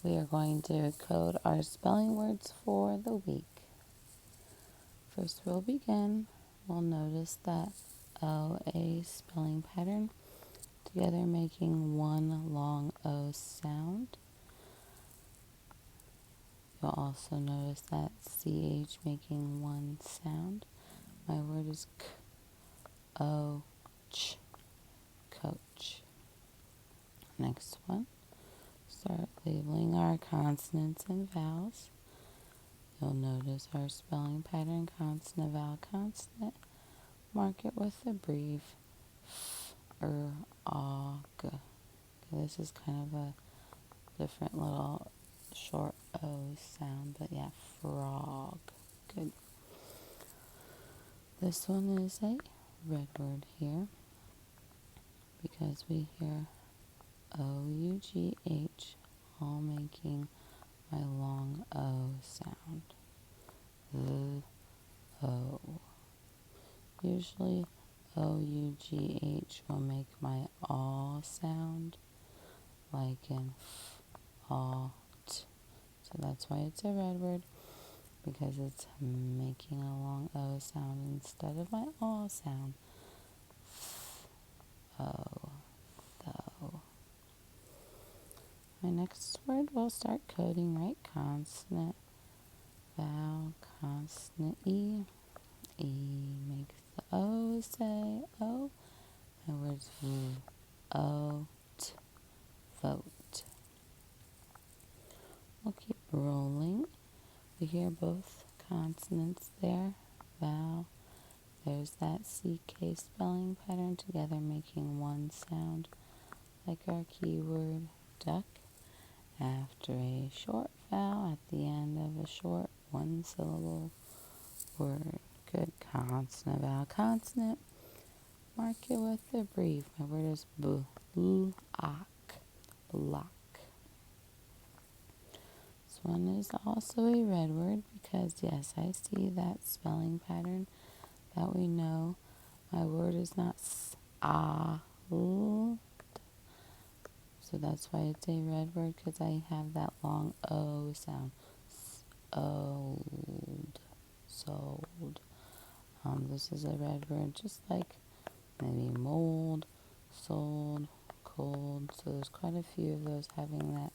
We are going to code our spelling words for the week. First, we'll begin. We'll notice that O-A spelling pattern together making one long O sound. You'll also notice that CH making one sound. My word is K-O-Ch, coach. Next one, start labeling our consonants and vowels. You'll notice our spelling pattern, consonant, vowel, consonant. Mark it with a brief F-R-O-G. Okay, this is kind of a different little short O sound, but yeah, frog. Good. This one is a red word here because we hear O-U-G-H, all making my long O sound. O. Usually O-U-G-H will make my all sound, like in all t. So that's why it's a red word, because it's making a long O sound instead of my all sound. O. Though. My next word, we'll start coding right consonant, vowel, consonant E. E makes the O say O. My word's O-T, vote. We'll keep rolling. We hear both consonants there, vowel. There's that CK spelling pattern together making one sound, like our keyword duck. After a short vowel at the end of a short one-syllable word. Good. Consonant, vowel, consonant. Mark it with a brief. My word is block. Block. This one is also a red word because, yes, I see that spelling pattern that we know. My word is not old. So that's why it's a red word, because I have that long O sound. Old. Sold. This is a red word, just like maybe mold, sold, cold. So there's quite a few of those having that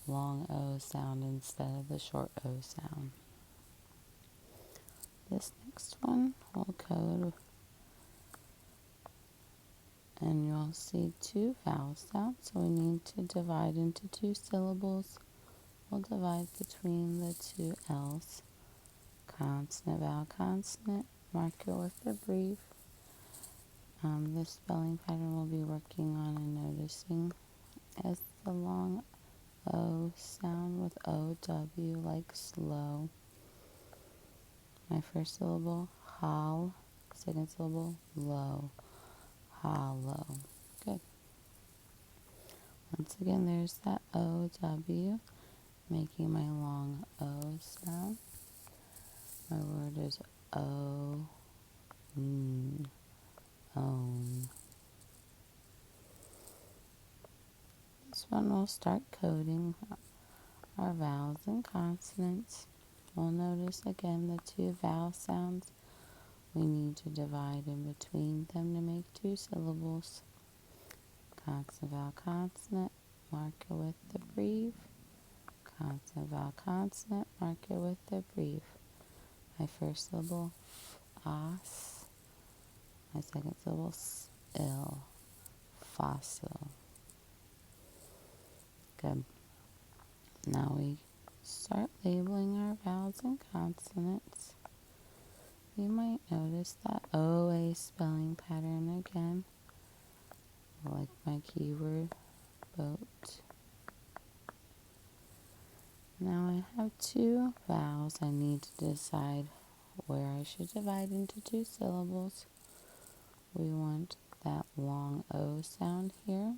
long O sound instead of the short O sound. This next one we'll code, and you'll see two vowel sounds, so we need to divide into two syllables. We'll divide between the two L's. Consonant, vowel, consonant. Mark it with a brief. This spelling pattern we'll be working on and noticing as the long O sound with O-W, like slow. My first syllable, hol. Second syllable, low. Hollow. Good. Once again, there's that O-W, making my long O sound. My word is own. Own. This one we'll start coding our vowels and consonants. We'll notice again the two vowel sounds. We need to divide in between them to make two syllables. Consonant, vowel, consonant. Mark it with the brief. Consonant, vowel, consonant. Mark it with the brief. My first syllable, os. My second syllable, ill. Fossil. Good. Now we start labeling our vowels and consonants. You might notice that OA spelling pattern again, like my keyword, boat. Now I have two vowels. I need to decide where I should divide into two syllables. We want that long O sound here.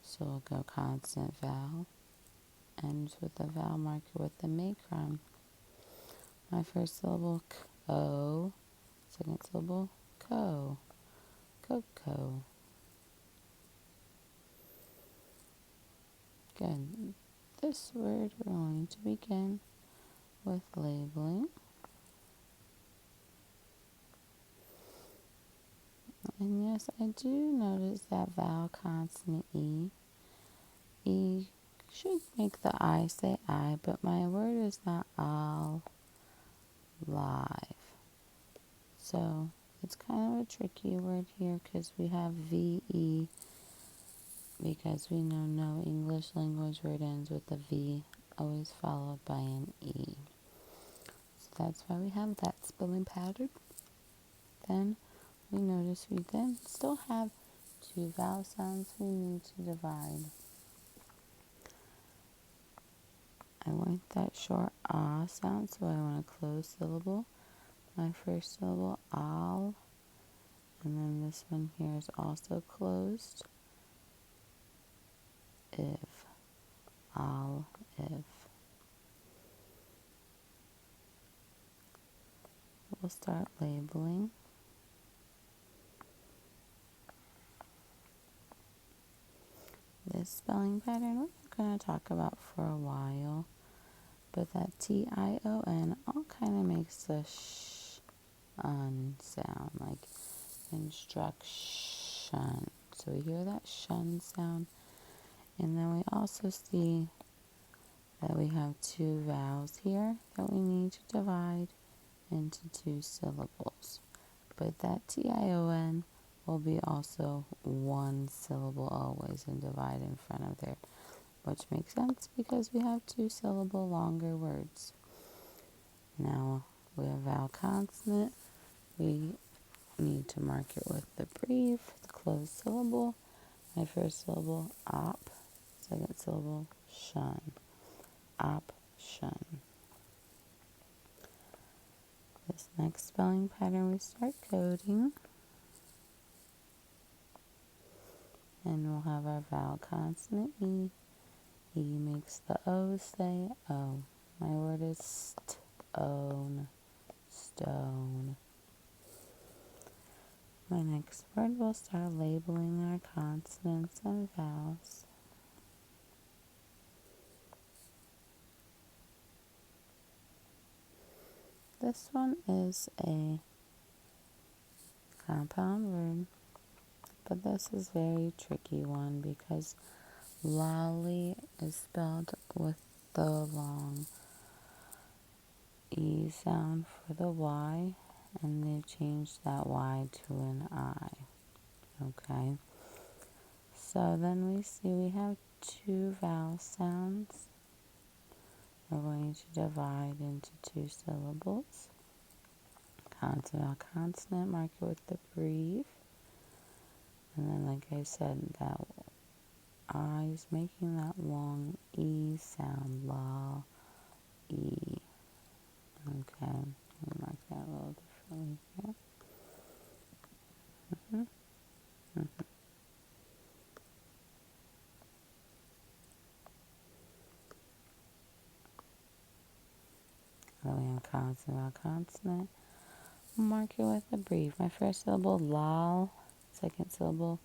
So we'll go consonant, vowel, ends with the vowel, marker with the macron. My first syllable, co. Second syllable, co. Cocoa. Good. this word, we're going to begin with labeling. And yes, I do notice that vowel consonant E. E should make the I say I, but my word is not all live. So it's kind of a tricky word here because we have VE, because we know no English language word ends with a V, always followed by an E. So that's why we have that spelling pattern. Then we notice we then still have two vowel sounds we need to divide. I want that short ah sound, so I want a closed syllable. My first syllable, al, and then this one here is also closed. If, al, if. We'll start labeling. This spelling pattern we're going to talk about for a while, but that T-I-O-N all kind of makes a shun sound, like instruction. So we hear that shun sound, and then we also see that we have two vowels here that we need to divide into two syllables. But that T-I-O-N will be also one syllable always and divide in front of there, which makes sense because we have two syllable longer words. Now we have vowel consonant. We need to mark it with the brief, the closed syllable. My first syllable, op. Second syllable, shun. Op, shun. This next spelling pattern we start coding. And we'll have our vowel consonant E. E makes the O say O. My word is stone. Stone. My next word, we'll start labeling our consonants and vowels. This one is a compound word, but this is a very tricky one because lolly is spelled with the long E sound for the Y, and they changed that Y to an I. Okay, so then we see we have two vowel sounds. We're going to divide into two syllables. Consonant, consonant, mark it with the brief. And then, like I said, that I is making that long E sound, la, E. Okay, let me mark that a little differently here. So we have consonant, consonant. Mark it with a brief. My first syllable, lol. Second syllable,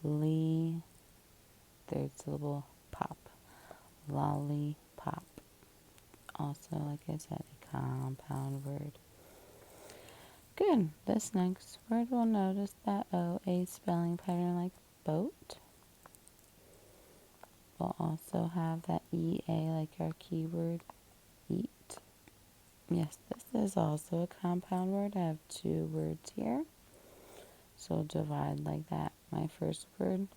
lee. Third syllable, pop. Lollipop. Also, like I said, a compound word. Good. This next word, we'll notice that O, a spelling pattern like boat. We'll also have that EA like our keyword, eat. Yes, this is also a compound word. I have two words here. So divide like that. My first word,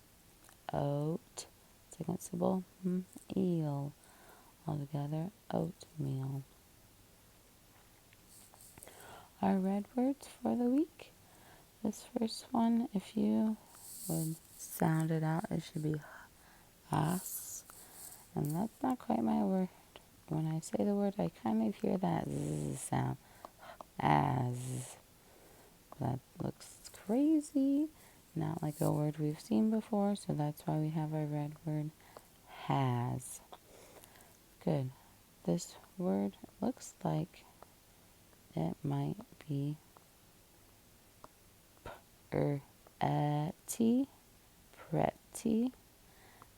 oat. Second syllable, eel. Altogether, oatmeal. Our red words for the week. This first one, if you would sound it out, it should be ass. And that's not quite my word. When I say the word, I kind of hear that z sound. As. That looks crazy. Not like a word we've seen before, so that's why we have our red word, has. Good. This word looks like it might be pretty.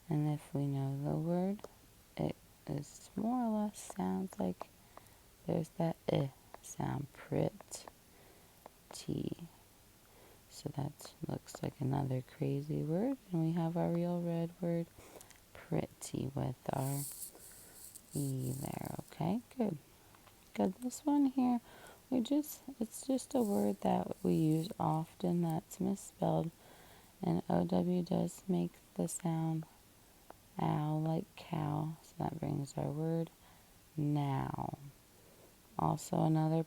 And if we know the word, it is more or less sounds like there's that sound, pretty. So that looks like another crazy word. And we have our real red word, pretty, with our E there. Okay, good. Good. This one here, it's just a word that we use often that's misspelled. And OW does make the sound ow, like cow. So that brings our word now. Also another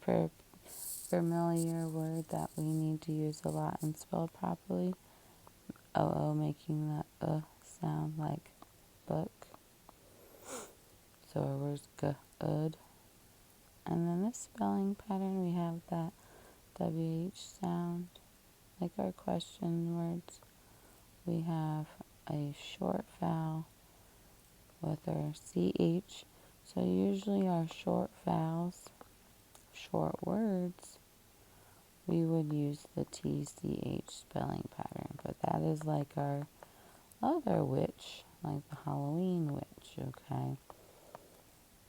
familiar word that we need to use a lot and spell properly. OO making that sound like book. So our word's good. And then this spelling pattern, we have that WH sound, like our question words. We have a short vowel with our CH. So usually our short vowels, short words, we would use the TCH spelling pattern. But that is like our other witch, like the Halloween witch, okay?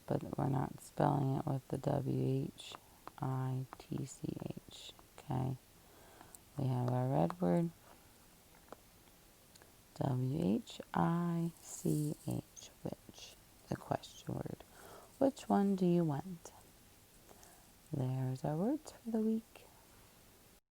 But we're not spelling it with the WHITCH, okay? We have our red word, WHICH, witch, the question word. Which one do you want? There's our words for the week.